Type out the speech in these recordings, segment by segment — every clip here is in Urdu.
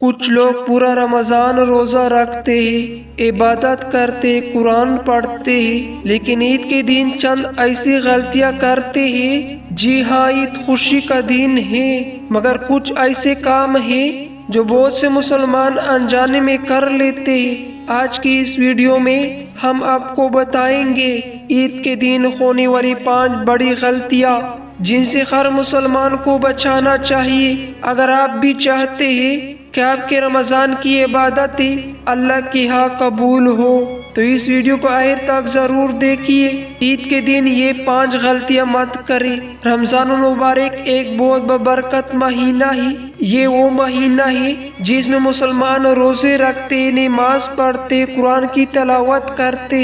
کچھ لوگ پورا رمضان روزہ رکھتے ہیں، عبادت کرتے، قرآن پڑھتے ہیں، لیکن عید کے دن چند ایسی غلطیاں کرتے ہیں۔ جی ہاں، عید خوشی کا دن ہے، مگر کچھ ایسے کام ہیں جو بہت سے مسلمان انجانے میں کر لیتے ہیں۔ آج کی اس ویڈیو میں ہم آپ کو بتائیں گے عید کے دن ہونے والی 5 بڑی غلطیاں جن سے ہر مسلمان کو بچانا چاہیے۔ اگر آپ بھی چاہتے ہیں کہ آپ کے رمضان کی عبادتیں اللہ کے ہاں قبول ہو تو اس ویڈیو کو آخر تک ضرور دیکھیے۔ عید کے دن یہ 5 غلطیاں مت کریں۔ رمضان المبارک ایک بہت ببرکت مہینہ ہے۔ یہ وہ مہینہ ہے جس میں مسلمان روزے رکھتے، نماز پڑھتے، قرآن کی تلاوت کرتے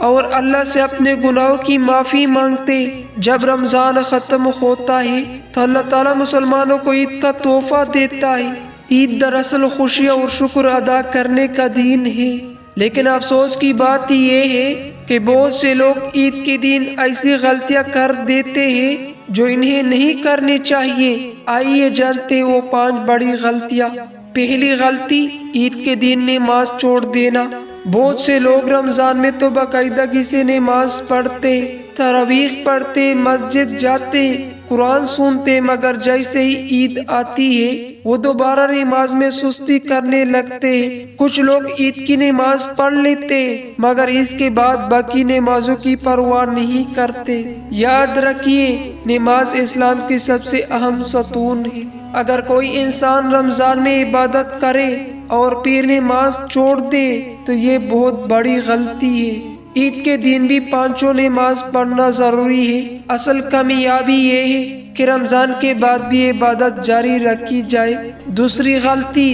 اور اللہ سے اپنے گناہوں کی معافی مانگتے۔ جب رمضان ختم ہوتا ہے تو اللہ تعالیٰ مسلمانوں کو عید کا تحفہ دیتا ہے۔ عید دراصل خوشی اور شکر ادا کرنے کا دن ہے، لیکن افسوس کی بات یہ ہے کہ بہت سے لوگ عید کے دن ایسی غلطیاں کر دیتے ہیں جو انہیں نہیں کرنی چاہیے۔ آئیے جانتے ہیں وہ 5 بڑی غلطیاں۔ پہلی غلطی، عید کے دن نماز چھوڑ دینا۔ بہت سے لوگ رمضان میں تو باقاعدگی سے نماز پڑھتے، تراویح پڑھتے، مسجد جاتے، قرآن سنتے، مگر جیسے ہی عید آتی ہے وہ دوبارہ نماز میں سستی کرنے لگتے۔ کچھ لوگ عید کی نماز پڑھ لیتے مگر اس کے بعد باقی نمازوں کی پرواہ نہیں کرتے۔ یاد رکھیے، نماز اسلام کی سب سے اہم ستون ہے۔ اگر کوئی انسان رمضان میں عبادت کرے اور پھر نماز چھوڑ دے تو یہ بہت بڑی غلطی ہے۔ عید کے دن بھی 5 نماز پڑھنا ضروری ہے۔ اصل کامیابی یہ ہے کہ رمضان کے بعد بھی عبادت جاری رکھی جائے۔ دوسری غلطی،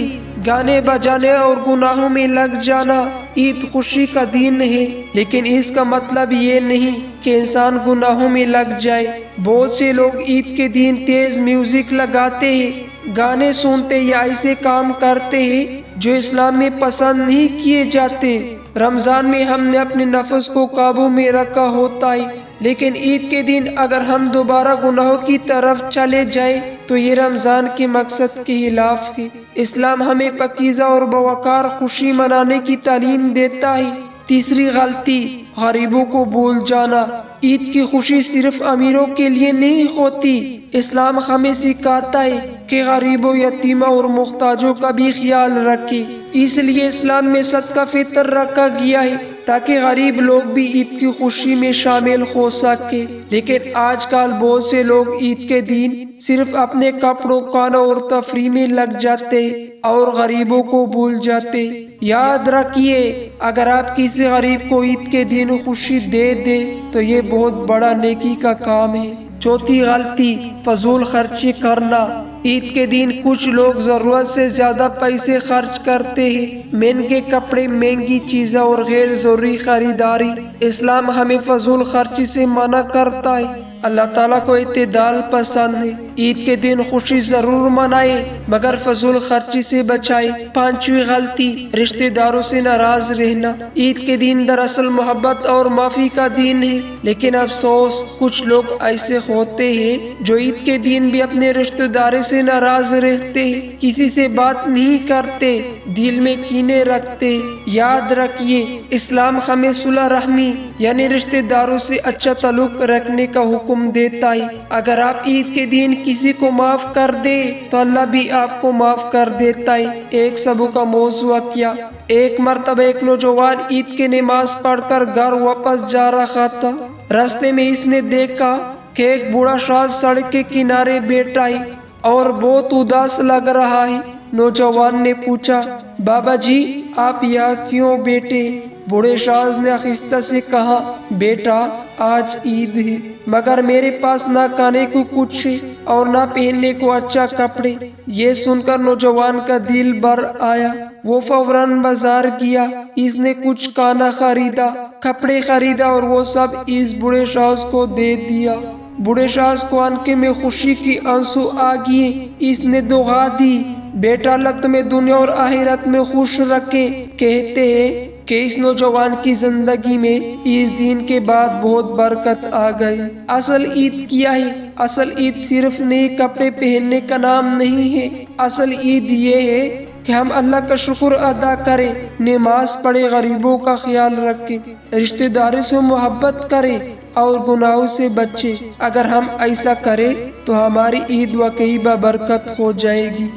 گانے بجانے اور گناہوں میں لگ جانا۔ عید خوشی کا دن ہے، لیکن اس کا مطلب یہ نہیں کہ انسان گناہوں میں لگ جائے۔ بہت سے لوگ عید کے دن تیز میوزک لگاتے ہیں، گانے سنتے یا ایسے کام کرتے ہیں جو اسلام میں پسند نہیں کیے جاتے۔ رمضان میں ہم نے اپنے نفس کو قابو میں رکھا ہوتا ہے، لیکن عید کے دن اگر ہم دوبارہ گناہوں کی طرف چلے جائیں تو یہ رمضان کے مقصد کے خلاف ہے۔ اسلام ہمیں پاکیزہ اور باوقار خوشی منانے کی تعلیم دیتا ہے۔ تیسری غلطی، غریبوں کو بھول جانا۔ عید کی خوشی صرف امیروں کے لیے نہیں ہوتی۔ اسلام ہمیں سکھاتا ہے کہ غریبوں، یتیموں اور محتاجوں کا بھی خیال رکھے۔ اس لیے اسلام میں صدقہ فطر رکھا گیا ہے تاکہ غریب لوگ بھی عید کی خوشی میں شامل ہو سکے۔ لیکن آج کل بہت سے لوگ عید کے دن صرف اپنے کپڑوں، کھانوں اور تفریح میں لگ جاتے اور غریبوں کو بھول جاتے۔ یاد رکھیے، اگر آپ کسی غریب کو عید کے دن خوشی دے دے تو یہ بہت بڑا نیکی کا کام ہے۔ چوتھی غلطی، فضول خرچی کرنا۔ عید کے دن کچھ لوگ ضرورت سے زیادہ پیسے خرچ کرتے ہیں۔ مہنگے کپڑے، مہنگی چیزیں اور غیر ضروری خریداری۔ اسلام ہمیں فضول خرچی سے منع کرتا ہے۔ اللہ تعالیٰ کو اعتدال پسند ہے۔ عید کے دن خوشی ضرور منائے مگر فضول خرچی سے بچائے۔ 5ویں غلطی، رشتہ داروں سے ناراض رہنا۔ عید کے دن دراصل محبت اور معافی کا دن ہے، لیکن افسوس کچھ لوگ ایسے ہوتے ہیں جو عید کے دن بھی اپنے رشتہ داروں سے ناراض رہتے ہیں، کسی سے بات نہیں کرتے، دل میں کینے رکھتے۔ یاد رکھیے، اسلام ہمیں صلح رحمی یعنی رشتہ داروں سے اچھا تعلق رکھنے کا حکم دیتا ہے۔ اگر آپ عید کے دن کسی کو معاف کر دے تو اللہ بھی آپ کو معاف کر دیتا ہے۔ ایک سبو کا موضوع کیا، ایک مرتبہ ایک نوجوان عید کی نماز پڑھ کر گھر واپس جا رہا تھا۔ راستے میں اس نے دیکھا کہ ایک بوڑھا شخص سڑک کے کنارے بیٹھا ہے اور بہت اداس لگ رہا ہے۔ نوجوان نے پوچھا، بابا جی آپ یہاں کیوں بیٹھے؟ بوڑھے شخص نے آہستہ سے کہا، بیٹا آج عید ہے مگر میرے پاس نہ کھانے کو کچھ ہے اور نہ پہننے کو اچھا کپڑے۔ یہ سن کر نوجوان کا دل بھر آیا۔ وہ فوراً بازار گیا، اس نے کچھ کھانا خریدا، کپڑے خریدا اور وہ سب اس بوڑھے شخص کو دے دیا۔ بوڑھے شخص کو آنکھوں میں خوشی کی آنسو آ گئے۔ اس نے دعا دی، بیٹا اللہ تمہیں دنیا اور آخرت میں خوش رکھے۔ کہتے ہیں کہ اس نوجوان کی زندگی میں اس دن کے بعد بہت برکت آ گئی۔ اصل عید کیا ہے؟ اصل عید صرف نئے کپڑے پہننے کا نام نہیں ہے۔ اصل عید یہ ہے کہ ہم اللہ کا شکر ادا کریں، نماز پڑھیں، غریبوں کا خیال رکھیں، رشتہ داروں سے محبت کریں اور گناہوں سے بچیں۔ اگر ہم ایسا کریں تو ہماری عید واقعی بابرکت ہو جائے گی۔